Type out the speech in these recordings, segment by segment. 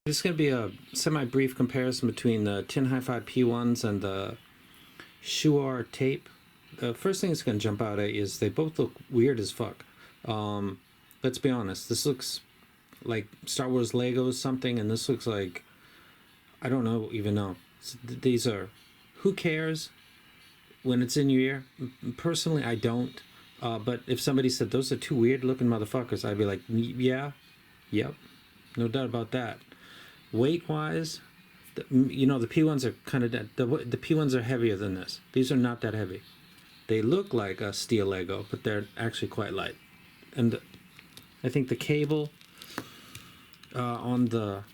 This is going to be a semi-brief comparison between the TinHiFi P1s and the Shuoer tape. The first thing that's going to jump out at you is they both look weird as fuck. Let's be honest, this looks like Star Wars Legos something, and this looks like, I don't know, even know. These are, who cares when it's in your ear? Personally, I don't. But if somebody said, those are two weird looking motherfuckers, I'd be like, yeah, yep, no doubt about that. Weight-wise, you know, the P1s are kind of, the P1s are heavier than this. These are not that heavy. They look like a steel Lego, but they're actually quite light. And I think the cable on the,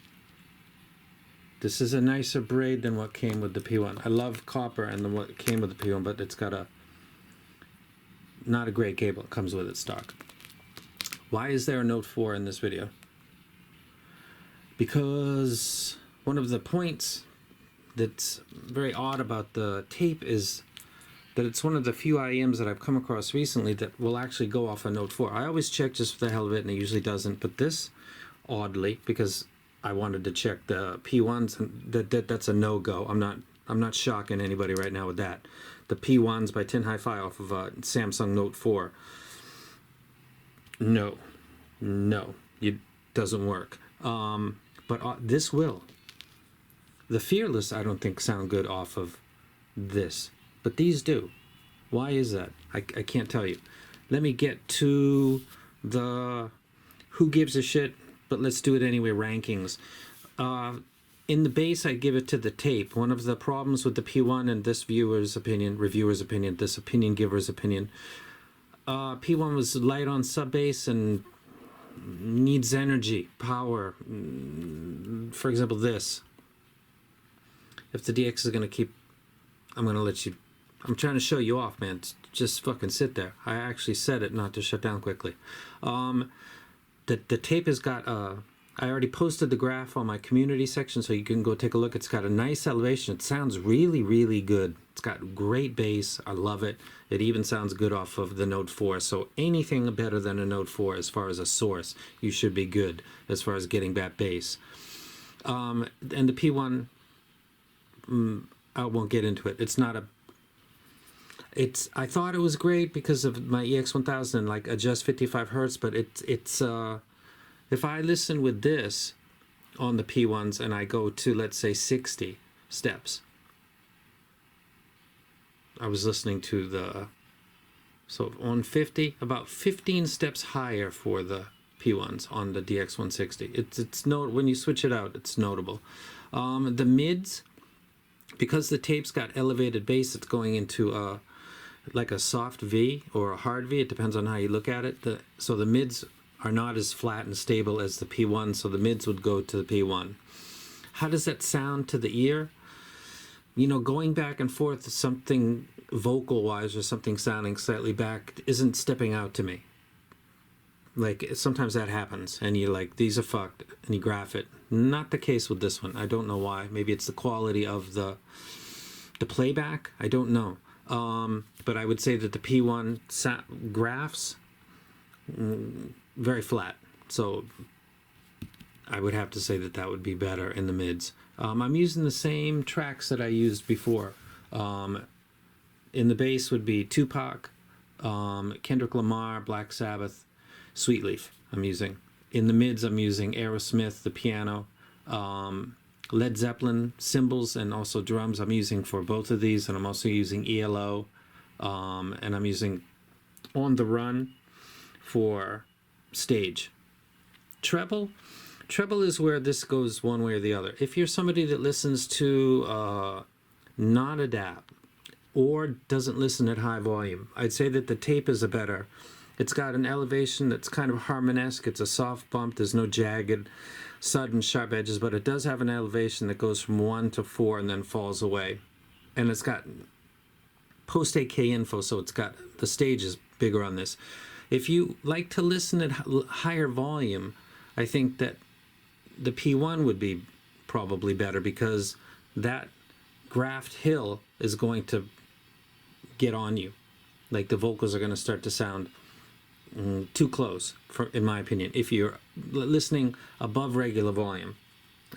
this is a nicer braid than what came with the P1. I love copper and what came with the P1, but it's got a, not a great cable. It comes with it stock. Why is there a Note 4 in this video? Because one of the points that's very odd about the tape is that it's one of the few IEMs that I've come across recently that will actually go off a Note 4. I always check just for the hell of it, and it usually doesn't. But this, oddly, because I wanted to check the P1s, and that's a no-go. I'm not shocking anybody right now with that. The P1s by TinHiFi off of a Samsung Note 4. No, it doesn't work. But this will. The Fearless, I don't think, sound good off of this. But these do. Why is that? I can't tell you. Let me get to the who gives a shit, but let's do it anyway rankings. In the bass, I give it to the tape. One of the problems with the P1 and this viewer's opinion, reviewer's opinion, this opinion giver's opinion, P1 was light on sub bass and needs energy, power. For example, this. If the DX is going to keep, I'm going to let you, I'm trying to show you off, man. Just fucking sit there. I actually said it not to shut down quickly. The tape has got, I already posted the graph on my community section, so you can go take a look. It's got a nice elevation. It sounds really, really good. It's got great bass. I love it. It even sounds good off of the Note 4. So anything better than a Note 4 as far as a source, you should be good as far as getting that bass. And the P1, I won't get into it. It's not a, I thought it was great because of my EX1000, like adjust 55 hertz, but it's if I listen with this on the P1s and I go to, let's say, 60 steps, I was listening to the, so on 50, about 15 steps higher for the P1s on the DX160. It's when you switch it out, it's notable. The mids, because the tape's got elevated bass, it's going into like a soft V or a hard V. It depends on how you look at it. So the mids are not as flat and stable as the P1, so the mids would go to the P1. How does that sound to the ear? You know, going back and forth, something vocal-wise or something sounding slightly back isn't stepping out to me. Like, sometimes that happens, and you're like, these are fucked, and you graph it. Not the case with this one. I don't know why. Maybe it's the quality of the playback. I don't know. But I would say that the P1 graphs, very flat. So I would have to say that that would be better in the mids. I'm using the same tracks that I used before. In the bass would be Tupac, Kendrick Lamar, Black Sabbath, Sweet Leaf I'm using. In the mids I'm using Aerosmith, the piano, Led Zeppelin, cymbals, and also drums I'm using for both of these, and I'm also using E.L.O. And I'm using On the Run for stage. Treble is where this goes one way or the other. If you're somebody that listens to non-adapt or doesn't listen at high volume, I'd say that the tape is a better. It's got an elevation that's kind of harmonesque. It's a soft bump. There's no jagged, sudden, sharp edges, but it does have an elevation that goes from 1 to 4 and then falls away. And it's got post-AK info, so it's got, the stage is bigger on this. If you like to listen at higher volume, I think that the P1 would be probably better, because that graphed hill is going to get on you. Like, the vocals are going to start to sound too close, in my opinion, if you're listening above regular volume.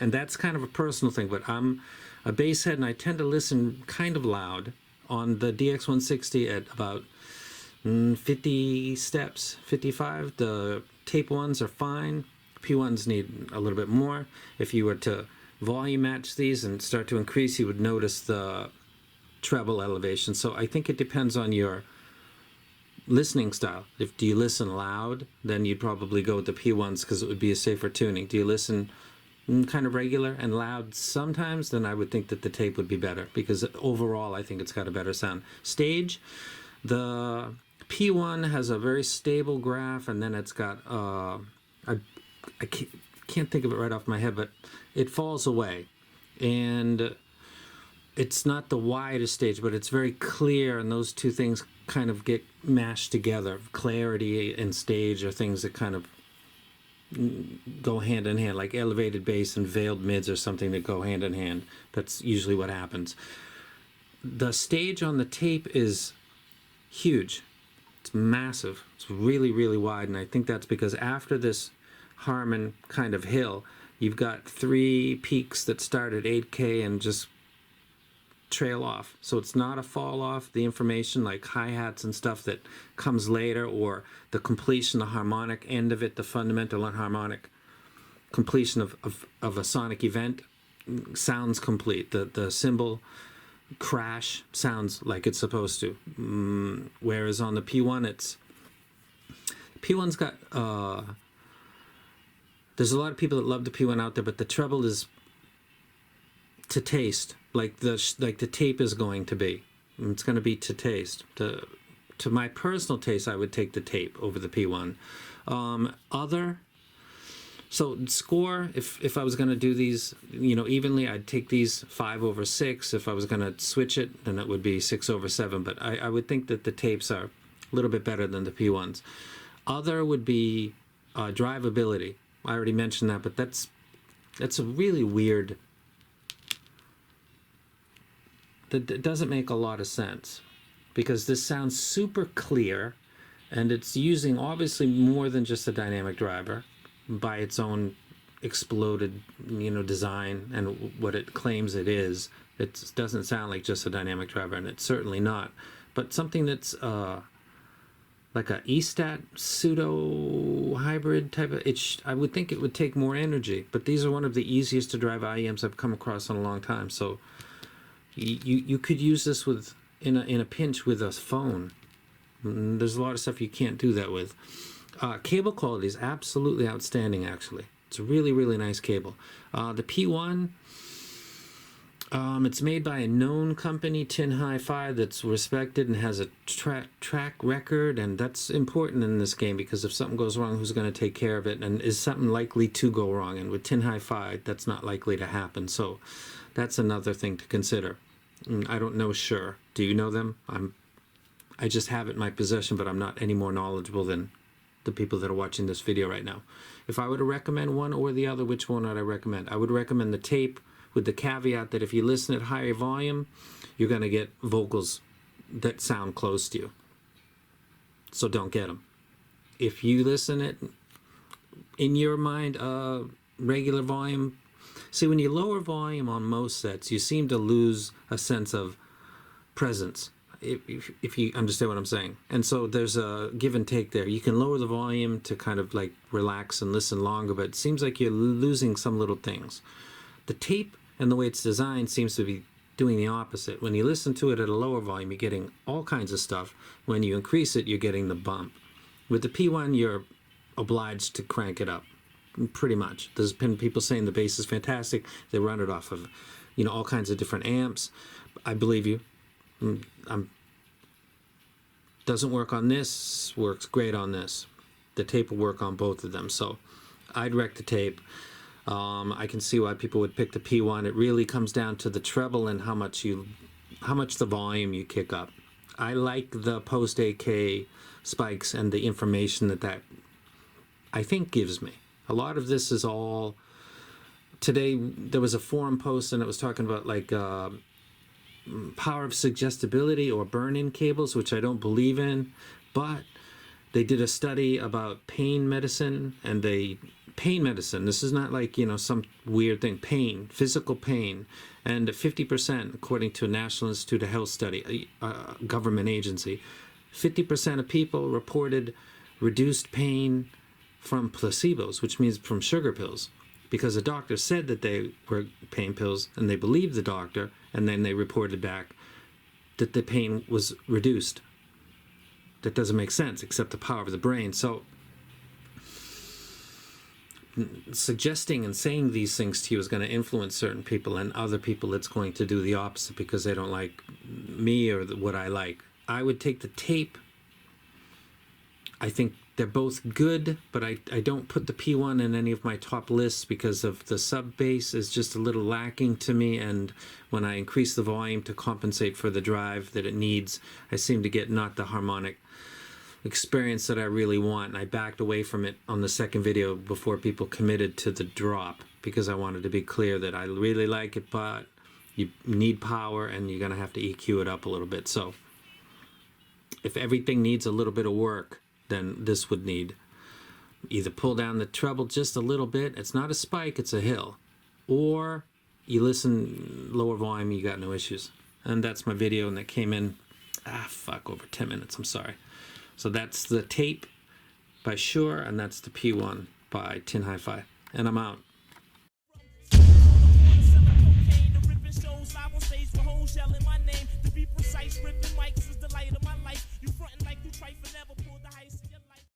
And that's kind of a personal thing, but I'm a bass head and I tend to listen kind of loud. On the DX160 at about 50 steps, 55, the tape ones are fine. P1s need a little bit more. If you were to volume match these and start to increase, you would notice the treble elevation. So I think it depends on your listening style. If do you listen loud, then you'd probably go with the P1s because it would be a safer tuning. Do you listen kind of regular and loud sometimes, then I would think that the tape would be better, because overall I think it's got a better sound. Stage, the P1 has a very stable graph, and then it's got I can't think of it right off my head, but it falls away, and it's not the widest stage, but it's very clear, and those two things kind of get mashed together. Clarity and stage are things that kind of go hand in hand, like elevated bass and veiled mids or something that go hand in hand. That's usually what happens. The stage on the tape is huge. It's massive. It's really, really wide, and I think that's because after this Harman kind of hill, you've got 3 peaks that start at 8K and just trail off. So it's not a fall off. The information like hi-hats and stuff that comes later, or the completion, the harmonic end of it, the fundamental and harmonic completion of a sonic event sounds complete. The cymbal crash sounds like it's supposed to. Whereas on the P1, P1's got there's a lot of people that love the P1 out there, but the treble is to taste, like the tape is going to be. It's going to be to taste. To my personal taste, I would take the tape over the P1. So score, if I was going to do these, evenly, I'd take these 5/6. If I was going to switch it, then it would be 6/7. But I would think that the tapes are a little bit better than the P1s. Other would be drivability. I already mentioned that, but that's a really weird. That doesn't make a lot of sense, because this sounds super clear, and it's using obviously more than just a dynamic driver by its own exploded design and what it claims it is. It doesn't sound like just a dynamic driver, and it's certainly not. But something that's like a E-stat pseudo hybrid type of, I would think it would take more energy, but these are one of the easiest to drive IEMs I've come across in a long time. So you could use this with in a pinch with a phone. There's a lot of stuff you can't do that with. Cable quality is absolutely outstanding, actually. It's a really, really nice cable. The P1, it's made by a known company, TinHiFi, that's respected and has a track record, and that's important in this game, because if something goes wrong, who's going to take care of it, and is something likely to go wrong? And with TinHiFi, that's not likely to happen. So that's another thing to consider. I don't know Shuoer. Do you know them? I just have it in my possession, but I'm not any more knowledgeable than the people that are watching this video right now. If I were to recommend one or the other, which one would I recommend? I would recommend the tape, with the caveat that if you listen at higher volume, you're going to get vocals that sound close to you. So don't get them. If you listen it in your mind, regular volume. See, when you lower volume on most sets, you seem to lose a sense of presence, if you understand what I'm saying. And so there's a give and take there. You can lower the volume to kind of like relax and listen longer, but it seems like you're losing some little things. The tape and the way it's designed seems to be doing the opposite. When you listen to it at a lower volume, you're getting all kinds of stuff. When you increase it, you're getting the bump. With the P1, you're obliged to crank it up, pretty much. There's been people saying the bass is fantastic. They run it off of, all kinds of different amps. I believe you. Doesn't work on this, works great on this. The tape will work on both of them. So I'd wreck the tape. I can see why people would pick the P1. It really comes down to the treble and how much the volume you kick up. I like the post 8K spikes and the information that I think gives me. A lot of this is all. Today there was a forum post and it was talking about like power of suggestibility or burn-in cables, which I don't believe in, but they did a study about pain medicine, and they pain medicine. This is not like, some weird thing. Pain, physical pain. And 50%, according to a National Institute of Health study, a government agency, 50% of people reported reduced pain from placebos, which means from sugar pills, because the doctor said that they were pain pills and they believed the doctor, and then they reported back that the pain was reduced. That doesn't make sense, except the power of the brain. So suggesting and saying these things to you is going to influence certain people, and other people it's going to do the opposite because they don't like me or what I like. I would take the tape. I think they're both good, but I don't put the P1 in any of my top lists because of the sub bass is just a little lacking to me, and when I increase the volume to compensate for the drive that it needs, I seem to get not the harmonic experience that I really want, and I backed away from it on the second video before people committed to the drop because I wanted to be clear that I really like it, but you need power and you're going to have to EQ it up a little bit. So if everything needs a little bit of work, then this would need either pull down the treble just a little bit, it's not a spike, it's a hill, or you listen lower volume, you got no issues. And that's my video, and that came in over 10 minutes, I'm sorry. So that's the tape by Shuoer, and that's the P1 by TinHiFi, and I'm out. Shell in my name, to be precise, ripping mics is the light of my life. You frontin' like you trifling, never